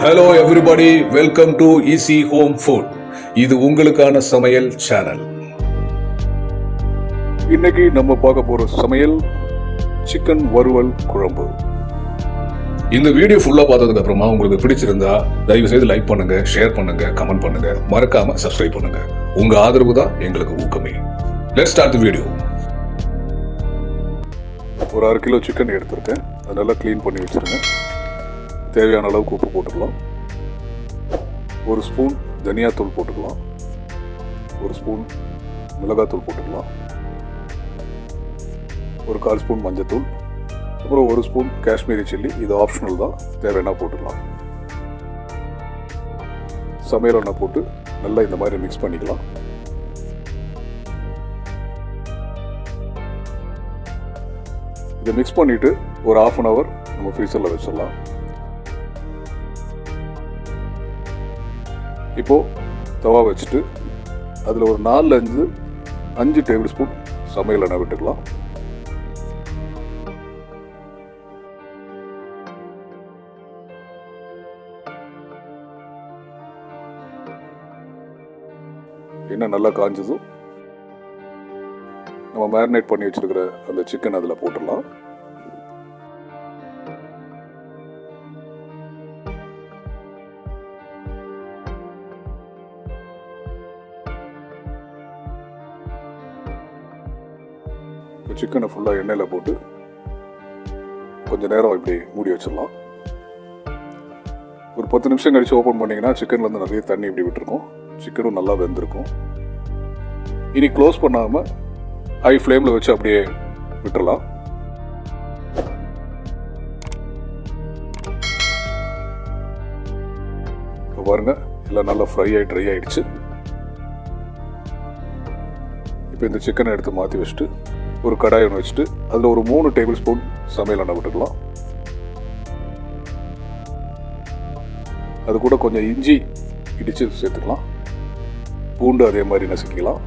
Hello everybody, welcome to easy home food. இது உங்களுக்கான சமையல் சேனல். இன்னைக்கு நம்ம பார்க்க போற சமையல் சிக்கன் வறுவல் குழம்பு. இந்த வீடியோ ஃபுல்லா பார்த்ததுக்கு அப்புறமா உங்களுக்கு பிடிச்சிருந்தா தயவு செய்து லைக் பண்ணுங்க, ஷேர் பண்ணுங்க, கமெண்ட் பண்ணுங்க, மறக்காம சப்ஸ்கிரைப் பண்ணுங்க. உங்க ஆதரவு தான் எங்களுக்கு ஊக்கமே. Let's start the video. ஒரு 1/2 கிலோ சிக்கன் எடுத்துருக்கேன். அதை நல்லா க்ளீன் பண்ணி வச்சுருங்க. தேவையான அளவுக்கு உப்பு போட்டுக்கலாம். 1 ஸ்பூன் தனியாத்தூள் போட்டுக்கலாம். 1 ஸ்பூன் மிளகாத்தூள் போட்டுக்கலாம். 1/4 ஸ்பூன் மஞ்சத்தூள். அப்புறம் 1 ஸ்பூன் காஷ்மீரி சில்லி. இது ஆப்ஷனல் தான், தேவைன்னா போட்டுக்கலாம். சமையல் எண்ணெய் போட்டு நல்லா இந்த மாதிரி மிக்ஸ் பண்ணிக்கலாம். இதை மிக்ஸ் பண்ணிவிட்டு ஒரு 1/2 hour நம்ம ஃப்ரீசரில் வச்சிடலாம். இப்போது தவா வச்சுட்டு அதில் ஒரு 4-5 டேபிள் ஸ்பூன் சமையல் எண்ணெய் விட்டுக்கலாம். எண்ணெய் நல்லா காஞ்சதும் நம்ம மேரினேட் பண்ணி வச்சிருக்கிற அந்த சிக்கன் அதில் போட்டுடலாம். சிக்கனை ஃபுல்லாக எண்ணெயில் போட்டு கொஞ்சம் நேரம் இப்படி மூடி வச்சிடலாம். ஒரு 10 நிமிஷம் கழிச்சு ஓப்பன் பண்ணிங்கன்னா சிக்கன்லேருந்து நிறைய தண்ணி இப்படி விட்டுருக்கும். சிக்கனும் நல்லா வெந்திருக்கும். இனி க்ளோஸ் பண்ணாமல் ஹை ஃப்ளேமில் வச்சு அப்படியே விட்டுடலாம். இப்போ பாருங்க, எல்லாம் நல்லா ஃப்ரை ட்ரை ஆகிடுச்சு. இப்போ இந்த சிக்கனை எடுத்து மாற்றி வச்சுட்டு ஒரு கடாய் ஒன்று வச்சுட்டு அதில் ஒரு 3 டேபிள் ஸ்பூன் சமையல் எண்ணெய் விட்டுக்கலாம். அது கூட கொஞ்சம் இஞ்சி இடித்து சேர்த்துக்கலாம். பூண்டு அதே மாதிரி நசுக்கிக்கலாம்.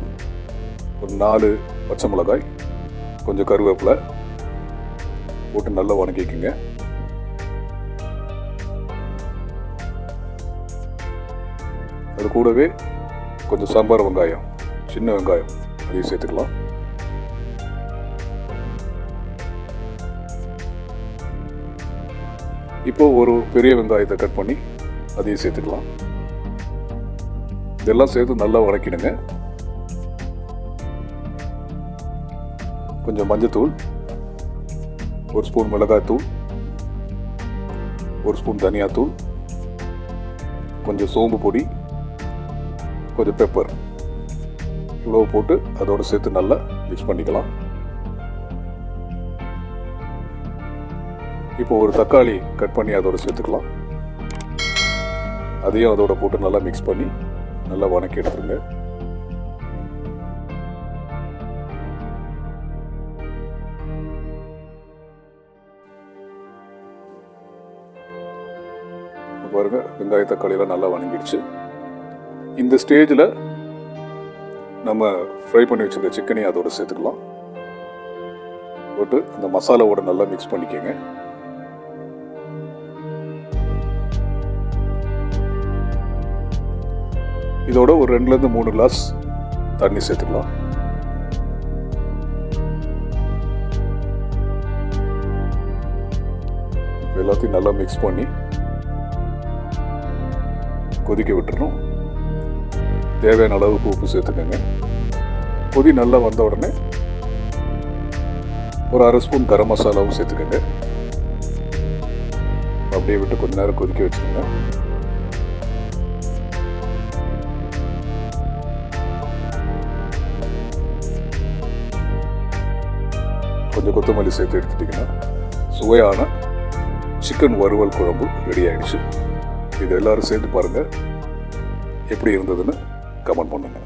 ஒரு 4 பச்சை மிளகாய், கொஞ்சம் கருவேப்பிலை போட்டு நல்லா வணக்கிக்குங்க. அது கூடவே கொஞ்சம் சாம்பார் வெங்காயம், சின்ன வெங்காயம் அதையும் சேர்த்துக்கலாம். இப்போ ஒரு பெரிய வெங்காயத்தை கட் பண்ணி அதையும் சேர்த்துக்கலாம். இதெல்லாம் சேர்த்து நல்லா வதக்கிடுங்க. கொஞ்சம் மஞ்சத்தூள், 1 ஸ்பூன் மிளகாய்த்தூள், 1 ஸ்பூன் தனியாத்தூள், கொஞ்சம் சோம்பு பொடி, கொஞ்சம் பெப்பர், இவ்வளவு போட்டு அதோடு சேர்த்து நல்லா மிக்ஸ் பண்ணிக்கலாம். இப்போ ஒரு தக்காளி கட் பண்ணி அதோடு சேர்த்துக்கலாம். அதையும் அதோட போட்டு நல்லா மிக்ஸ் பண்ணி நல்லா வதக்கி எடுத்துருங்க. பாருங்க, வெங்காய தக்காளியெல்லாம் நல்லா வதங்கிடுச்சு. இந்த ஸ்டேஜில் நம்ம ஃப்ரை பண்ணி வச்சிருக்க சிக்கனையும் அதோட சேர்த்துக்கலாம். போட்டு அந்த மசாலாவோட நல்லா மிக்ஸ் பண்ணிக்கோங்க. இதோட ஒரு 2-3 கிளாஸ் தண்ணி சேர்த்துக்கலாம். எல்லாத்தையும் நல்லா மிக்ஸ் பண்ணி கொதிக்க விட்டுறணும். தேவையான அளவுக்கு உப்பு சேர்த்துக்கோங்க. கொதி நல்லா வந்த உடனே ஒரு 1/2 ஸ்பூன் கரம் மசாலாவும் சேர்த்துக்கோங்க. அப்படியே விட்டு கொஞ்ச நேரம் கொதிக்க வச்சுக்கோங்க. கொஞ்சம் கொத்தமல்லி சேர்த்து எடுத்துட்டிங்கன்னா சுவையான சிக்கன் வறுவல் குழம்பு ரெடி ஆயிடுச்சு. இது எல்லாரும் சேர்ந்து பாருங்கள், எப்படி இருந்ததுன்னு கமெண்ட் பண்ணுங்க.